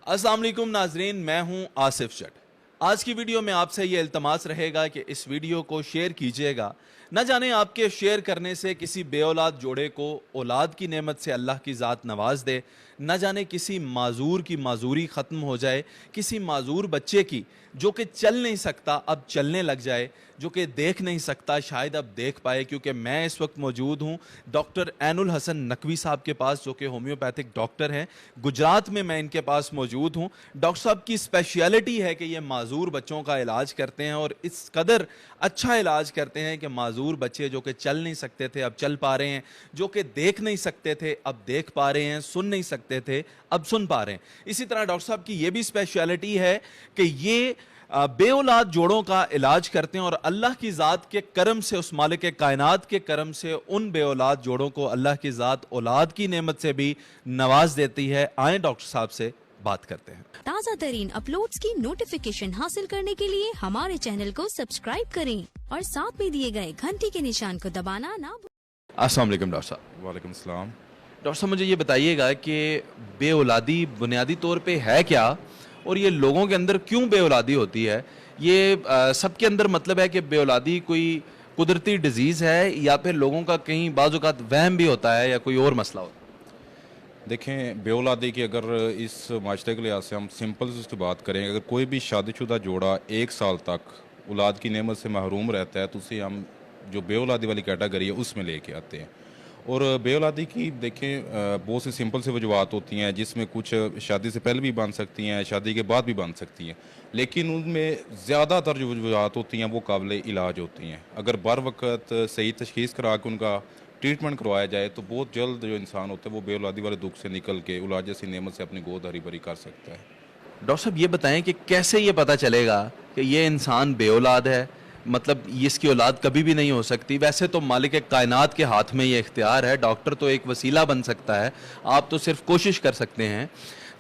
अस्सलाम वालेकुम नाजरीन, मैं हूं आसिफ जट। आज की वीडियो में आपसे ये इल्तमास रहेगा कि इस वीडियो को शेयर कीजिएगा। न जाने आपके शेयर करने से किसी बेऔलाद जोड़े को औलाद की नेमत से अल्लाह की ज़ात नवाज दे, न जाने किसी माजूर की माजूरी ख़त्म हो जाए, किसी माजूर बच्चे की जो कि चल नहीं सकता अब चलने लग जाए, जो कि देख नहीं सकता शायद अब देख पाए। क्योंकि मैं इस वक्त मौजूद हूँ डॉक्टर ऐनुल हसन नकवी साहब के पास, जो कि होम्योपैथिक डॉक्टर हैं। गुजरात में मैं इनके पास मौजूद हूँ। डॉक्टर साहब की स्पेशलिटी है कि ये माजूर बच्चों का इलाज करते हैं और इस कदर अच्छा इलाज करते हैं कि माजूर बच्चे जो कि चल नहीं सकते थे अब चल पा रहे हैं, जो कि देख नहीं सकते थे अब देख पा रहे हैं, सुन नहीं सकते थे अब सुन पा रहे हैं। इसी तरह डॉक्टर साहब की ये भी स्पेशलिटी है कि ये बेऔलाद जोड़ों का इलाज करते हैं और अल्लाह की ज़ात के करम से, उस मालिक कायनात के करम से उन बेऔलाद जोड़ों को अल्लाह की ज़ात औलाद की नेमत से भी नवाज देती है। आए डॉक्टर साहब से बात करते हैं। ताज़ा तरीन अपलोड्स की नोटिफिकेशन हासिल करने के लिए हमारे चैनल को सब्सक्राइब करें और साथ में दिए गए घंटी के निशान को दबाना ना भूलें। अस्सलाम वालेकुम डॉक्टर साहब। वालेकुम सलाम। डॉक्टर साहब, मुझे ये बताइएगा कि बेऔलादी बुनियादी तौर पे है क्या और ये लोगों के अंदर क्यों बेऔलादी होती है? ये सबके अंदर मतलब है कि बेऔलादी कोई कुदरती डिजीज़ है या फिर लोगों का कहीं बाज़ औक़ात वहम भी होता है या कोई और मसला होता है? देखें, बेऔलादी की अगर इस माशरे के लिहाज से हम सिंपल से उसकी बात करें, अगर कोई भी शादीशुदा जोड़ा 1 साल तक औलाद की नेमत से महरूम रहता है तो उसे हम जो बेऔलादी वाली कैटेगरी है उसमें लेके आते हैं। और बेऔलादी की देखें बहुत सी सिंपल सी वजूहत होती हैं, जिसमें कुछ शादी से पहले भी बन सकती हैं, शादी के बाद भी बन सकती हैं, लेकिन उनमें ज़्यादातर जो वजूहत होती हैं वो काबिल इलाज होती हैं। अगर बर वक़्त सही तशख़ीस करा के उनका ट्रीटमेंट करवाया जाए तो बहुत जल्द जो इंसान होता है वो बेऔलादी वाले दुख से निकल के औलाद जैसी नेमत से अपनी गोद हरी भरी कर सकता है। डॉक्टर साहब, ये बताएं कि कैसे ये पता चलेगा कि ये इंसान बेऔलाद है, मतलब ये इसकी औलाद कभी भी नहीं हो सकती? वैसे तो मालिक कायनात के हाथ में ये इख्तियार है, डॉक्टर तो एक वसीला बन सकता है, आप तो सिर्फ कोशिश कर सकते हैं।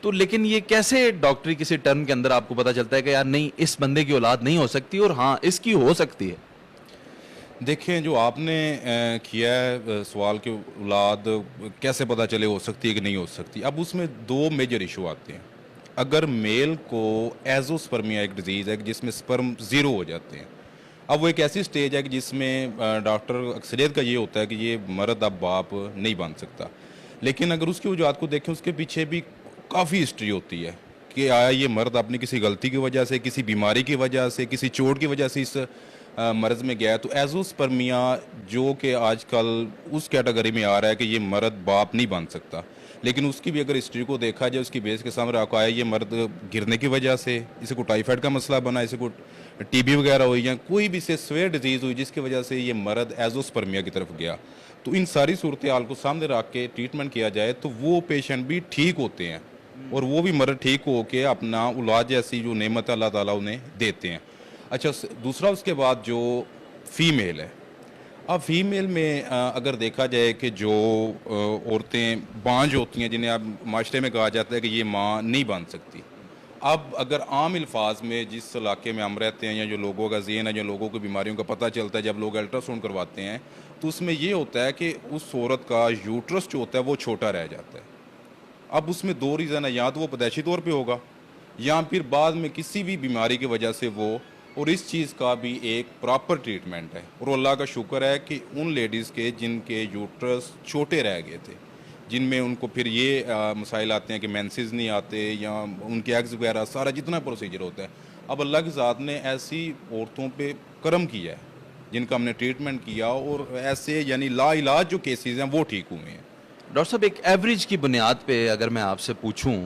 तो लेकिन ये कैसे डॉक्टरी किसी टर्म के अंदर आपको पता चलता है कि यार नहीं, इस बंदे की औलाद नहीं हो सकती और हाँ इसकी हो सकती है? देखें, जो आपने किया है सवाल कि औलाद कैसे पता चले हो सकती है कि नहीं हो सकती, अब उसमें 2 मेजर इशू आते हैं। अगर मेल को एजोस्पर्मिया एक डिजीज़ है जिसमें स्पर्म ज़ीरो हो जाते हैं, अब वो एक ऐसी स्टेज है कि जिसमें डॉक्टर अक्सरियत का ये होता है कि ये मर्द अब बाप नहीं बन सकता। लेकिन अगर उसकी वजूहत को देखें, उसके पीछे भी काफ़ी हिस्ट्री होती है कि आया ये मर्द अपनी किसी गलती की वजह से, किसी बीमारी की वजह से, किसी चोट की वजह से इस मर्ज़ में गया है। तो एजोस्पर्मिया जो कि आजकल उस कैटेगरी में आ रहा है कि ये मर्द बाप नहीं बन सकता, लेकिन उसकी भी अगर हिस्ट्री को देखा जाए, उसकी बेस के सामने आपको आया ये मर्द गिरने की वजह से, इसे को टाइफाइड का मसला बना, इसे को टीबी वगैरह हुई या कोई भी से स्वेयर डिजीज़ हुई जिसकी वजह से ये मर्द एजोस्पर्मिया की तरफ गया। तो इन सारी सूरत हाल को सामने रख के ट्रीटमेंट किया जाए तो वो पेशेंट भी ठीक होते हैं और वो भी मर्द ठीक हो के अपना औलाद जैसी जो नेमत अल्लाह ताला उन्हें देते हैं। अच्छा, दूसरा उसके बाद जो फीमेल है, अब फीमेल में अगर देखा जाए कि जो औरतें बांझ होती हैं, जिन्हें अब माशरे में कहा जाता है कि ये माँ नहीं बन सकती, अब अगर आम अल्फाज में जिस इलाके में हम रहते हैं या जो लोगों का ज़हन है, जो लोगों को बीमारियों का पता चलता है जब लोग अल्ट्रासाउंड करवाते हैं, तो उसमें ये होता है कि उस औरत का यूट्रस जो होता है वो छोटा रह जाता है। अब उसमें 2 रीज़न है, या तो वो पैदाइशी तौर पे होगा या फिर बाद में किसी भी बीमारी की वजह से वो, और इस चीज़ का भी एक प्रॉपर ट्रीटमेंट है। और अल्लाह का शुक्र है कि उन लेडीज़ के जिनके यूट्रस छोटे रह गए थे, जिनमें उनको फिर ये मसाइल आते हैं कि मेंसेस नहीं आते या उनके एग्स वगैरह, सारा जितना प्रोसीजर होता है, अब अल्लाह की ज़ात ने ऐसी औरतों पे करम किया है जिनका हमने ट्रीटमेंट किया और ऐसे यानी लाइलाज जो केसेस हैं वो ठीक हुए हैं। डॉक्टर साहब, एक एवरेज की बुनियाद पे अगर मैं आपसे पूछूं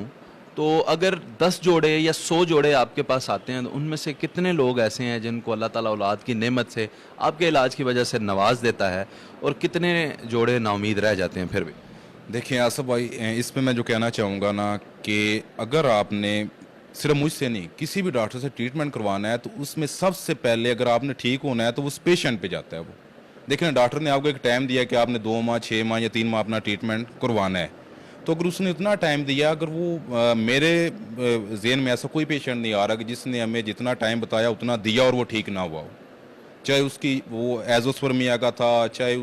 तो अगर 10 जोड़े या 100 जोड़े आपके पास आते हैं तो उनमें से कितने लोग ऐसे हैं जिनको अल्लाह ताला औलाद की नेमत से आपके इलाज की वजह से नवाज देता है और कितने जोड़े नाउमीद रह जाते हैं फिर भी? देखिए आसफ भाई, इस पे मैं जो कहना चाहूँगा ना कि अगर आपने सिर्फ मुझसे नहीं किसी भी डॉक्टर से ट्रीटमेंट करवाना है तो उसमें सबसे पहले अगर आपने ठीक होना है तो उस पेशेंट पे जाता है वो। देखिए ना, डॉक्टर ने आपको एक टाइम दिया कि आपने 2 माह, 6 माह या 3 माह अपना ट्रीटमेंट करवाना है, तो अगर उसने इतना टाइम दिया, अगर वो मेरे ज़हन में ऐसा कोई पेशेंट नहीं आ रहा कि जिसने हमें जितना टाइम बताया उतना दिया और वो ठीक ना हुआ हो, चाहे उसकी वो एजोस्पर्मिया का था, चाहे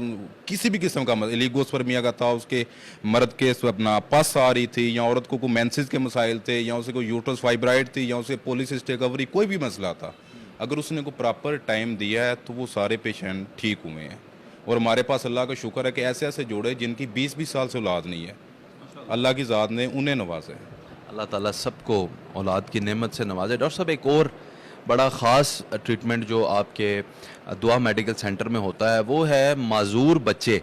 किसी भी किस्म का एलिगोस्पर्मिया का था, उसके मर्द के अपना पस आ रही थी, या औरत को मेंसेस के मसाइल थे, या उसे कोई यूट्रस फाइब्राइड थी, या उसे पॉलीसिस्टिक ओवरी, कोई भी मसला था, अगर उसने को प्रॉपर टाइम दिया है तो वो सारे पेशेंट ठीक हुए हैं। और हमारे पास अल्लाह का शुक्र है कि ऐसे ऐसे जोड़े जिनकी 20-20 साल से औलाद नहीं है, अल्लाह की ज़ात ने उन्हें नवाजा है। अल्लाह ताला सबको औलाद की नेमत से नवाजे। डॉक्टर साहब, एक और बड़ा ख़ास ट्रीटमेंट जो आपके दुआ मेडिकल सेंटर में होता है वो है माजूर बच्चे।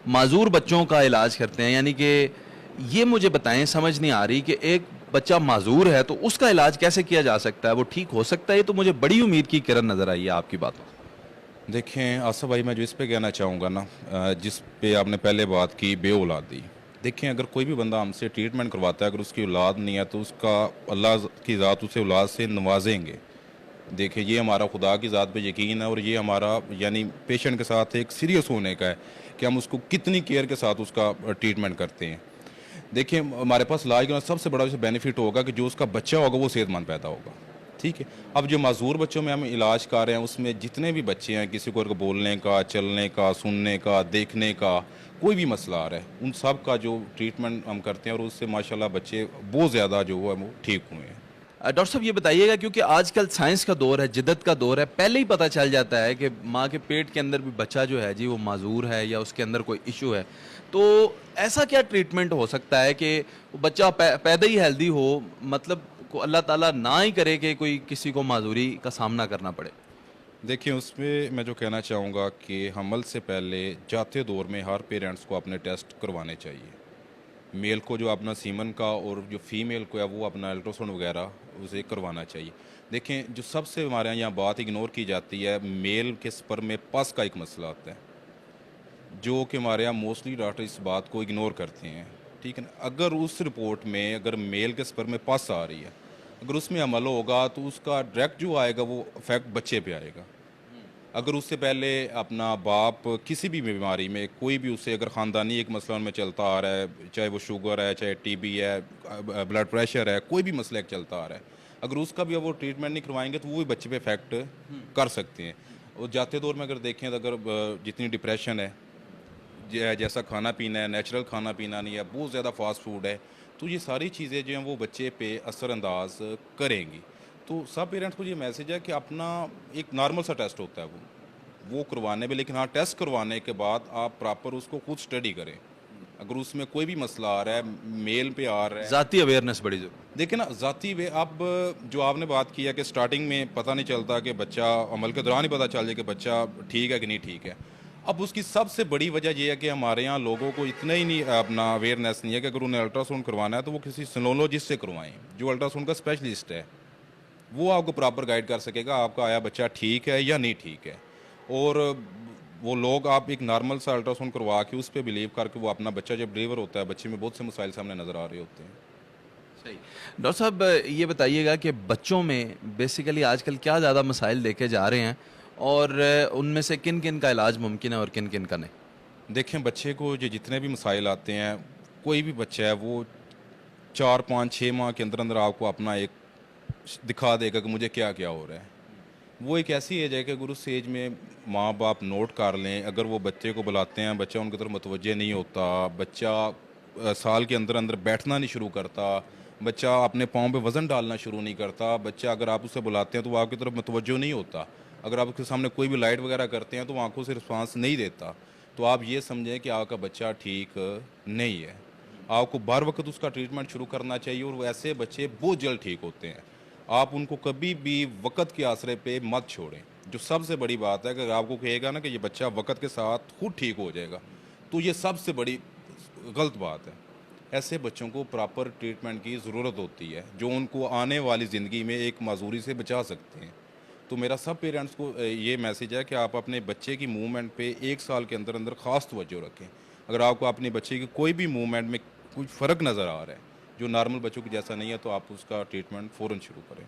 माजूर बच्चों का इलाज करते हैं, यानी कि ये मुझे बताएं, समझ नहीं आ रही कि एक बच्चा माजूर है तो उसका इलाज कैसे किया जा सकता है, वो ठीक हो सकता है? ये तो मुझे बड़ी उम्मीद की किरण नज़र आई है आपकी बातों से। देखें आसिफ भाई, मैं जो इस पे कहना चाहूँगा ना, जिस पे आपने पहले बात की बे औलादी, देखें अगर कोई भी बंदा हमसे ट्रीटमेंट करवाता है, अगर उसकी औलाद नहीं है तो उसका अल्लाह की ज़ात उसे औलाद से नवाजेंगे। देखिए ये हमारा खुदा की ज़ात पे यकीन है, और ये हमारा यानी पेशेंट के साथ एक सीरियस होने का है कि हम उसको कितनी केयर के साथ उसका ट्रीटमेंट करते हैं। देखिए हमारे पास इलाज का सबसे बड़ा बेनिफिट होगा कि जो उसका बच्चा होगा वो सेहतमंद पैदा होगा, ठीक है। अब जो माजूर बच्चों में हम इलाज कर रहे हैं उसमें जितने भी बच्चे हैं, किसी को बोलने का, चलने का, सुनने का, देखने का कोई भी मसला आ रहा है, उन सब का जो ट्रीटमेंट हम करते हैं और उससे माशाल्लाह बच्चे बहुत ज़्यादा जो है वो ठीक हुए हैं। डॉक्टर साहब ये बताइएगा, क्योंकि आजकल साइंस का दौर है, जिद्दत का दौर है, पहले ही पता चल जाता है कि माँ के पेट के अंदर भी बच्चा जो है जी वो माजूर है या उसके अंदर कोई इशू है, तो ऐसा क्या ट्रीटमेंट हो सकता है कि वो बच्चा पैदा ही हेल्दी हो, मतलब को अल्लाह ताला ना ही करे कि कोई किसी को माजूरी का सामना करना पड़े? देखिए उसमें मैं जो कहना चाहूँगा कि हमल से पहले जाते दौर में हर पेरेंट्स को अपने टेस्ट करवाने चाहिए। मेल को जो अपना सीमन का, और जो फीमेल को है वो अपना अल्ट्रासाउंड वगैरह उसे करवाना चाहिए। देखें जो सबसे हमारे यहाँ बात इग्नोर की जाती है, मेल के स्पर्म में पस का एक मसला आता है, जो कि हमारे यहाँ मोस्टली डॉक्टर इस बात को इग्नोर करते हैं, ठीक है ना। अगर उस रिपोर्ट में अगर मेल के स्पर्म में पस आ रही है, अगर उसमें अमल होगा तो उसका डायरेक्ट जो आएगा वो इफेक्ट बच्चे पे आएगा। अगर उससे पहले अपना बाप किसी भी बीमारी में कोई भी उसे अगर ख़ानदानी एक मसला उनमें चलता आ रहा है, चाहे वो शुगर है, चाहे टीबी है, ब्लड प्रेशर है, कोई भी मसला एक चलता आ रहा है, अगर उसका भी अब वो ट्रीटमेंट नहीं करवाएंगे तो वो भी बच्चे पे इफेक्ट कर सकते हैं। और जाते दौर में अगर देखें तो अगर जितनी डिप्रेशन है, जैसा खाना पीना है, नेचुरल खाना पीना नहीं है, बहुत ज़्यादा फास्ट फूड है, तो ये सारी चीज़ें जो हैं वो बच्चे पे असरअंदाज करेंगी। तो सब पेरेंट्स को ये मैसेज है कि अपना एक नॉर्मल सा टेस्ट होता है वो करवाने में, लेकिन हाँ टेस्ट करवाने के बाद आप प्रॉपर उसको खुद स्टडी करें। अगर उसमें कोई भी मसला आ रहा है, मेल पे आ रहा है, ज़ाती अवेयरनेस बड़ी जरूरी। देखिए ना ज़ाती वे, अब जो आपने बात की है कि स्टार्टिंग में पता नहीं चलता कि बच्चा, अमल के दौरान ही पता चल जाए कि बच्चा ठीक है कि नहीं ठीक है। अब उसकी सबसे बड़ी वजह यह है कि हमारे यहाँ लोगों को इतना ही नहीं अपना अवेयरनेस नहीं है कि अगर उन्हें अल्ट्रासाउंड करवाना है तो वो किसी सिनोलॉजिस्ट से करवाएं, जो अल्ट्रासाउंड का स्पेशलिस्ट है, वो आपको प्रॉपर गाइड कर सकेगा आपका आया बच्चा ठीक है या नहीं ठीक है। और वो लोग, आप एक नॉर्मल सा अल्ट्रासाउंड करवा के उस पर बिलीव करके वो अपना बच्चा जब डिलीवर होता है, बच्चे में बहुत से मसाइल सामने नज़र आ रहे होते हैं। सही। डॉक्टर साहब ये बताइएगा कि बच्चों में बेसिकली आजकल क्या ज़्यादा मसाइल देखे जा रहे हैं, और उनमें से किन किन का इलाज मुमकिन है और किन किन का नहीं? देखें बच्चे को जो जितने भी मसाइल आते हैं, कोई भी बच्चा है वो 4, 5, 6 माह के अंदर अंदर आपको अपना एक दिखा देगा कि मुझे क्या क्या हो रहा है। वो एक ऐसी एज है कि अगर उस एज में माँ बाप नोट कर लें, अगर वो बच्चे को बुलाते हैं, बच्चा उनकी तरफ मुतवज्जे नहीं होता, बच्चा साल के अंदर अंदर बैठना नहीं शुरू करता, बच्चा अपने पाँव पे वज़न डालना शुरू नहीं करता, बच्चा अगर आप उसे बुलाते हैं तो वो आपकी तरफ मुतवज्जो नहीं होता, अगर आप उसके सामने कोई भी लाइट वगैरह करते हैं तो वो आंखों से रिस्पांस नहीं देता, तो आप ये समझें कि आपका बच्चा ठीक नहीं है। आपको बार वक्त उसका ट्रीटमेंट शुरू करना चाहिए, और वैसे बच्चे बहुत जल्द ठीक होते हैं। आप उनको कभी भी वक्त के आसरे पे मत छोड़ें। जो सबसे बड़ी बात है कि अगर आपको कहेगा ना कि ये बच्चा वक्त के साथ खुद ठीक हो जाएगा, तो ये सबसे बड़ी गलत बात है। ऐसे बच्चों को प्रॉपर ट्रीटमेंट की ज़रूरत होती है, जो उनको आने वाली ज़िंदगी में एक माजूरी से बचा सकते हैं। तो मेरा सब पेरेंट्स को ये मैसेज है कि आप अपने बच्चे की मूवमेंट पे 1 साल के अंदर अंदर ख़ास तवज्जो रखें। अगर आपको अपने बच्चे की कोई भी मूवमेंट में कुछ फ़र्क नज़र आ रहा है जो नॉर्मल बच्चों की जैसा नहीं है, तो आप उसका ट्रीटमेंट फ़ौरन शुरू करें।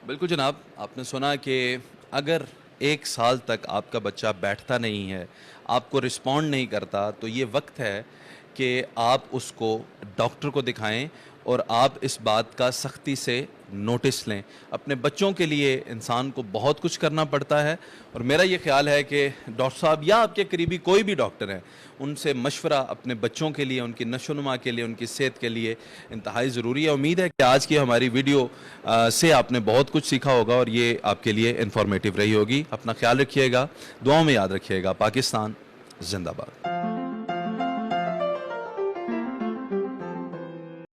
बिल्कुल जनाब, आपने सुना कि अगर 1 साल तक आपका बच्चा बैठता नहीं है, आपको रिस्पॉन्ड नहीं करता, तो ये वक्त है कि आप उसको डॉक्टर को दिखाएं और आप इस बात का सख्ती से नोटिस लें। अपने बच्चों के लिए इंसान को बहुत कुछ करना पड़ता है और मेरा ये ख्याल है कि डॉक्टर साहब या आपके करीबी कोई भी डॉक्टर हैं, उनसे मशवरा अपने बच्चों के लिए, उनकी नशोनुमा के लिए, उनकी सेहत के लिए इंतहाई ज़रूरी है। उम्मीद है कि आज की हमारी वीडियो से आपने बहुत कुछ सीखा होगा और ये आपके लिए इंफॉर्मेटिव रही होगी। अपना ख्याल रखिएगा, दुआओं में याद रखिएगा। पाकिस्तान जिंदाबाद।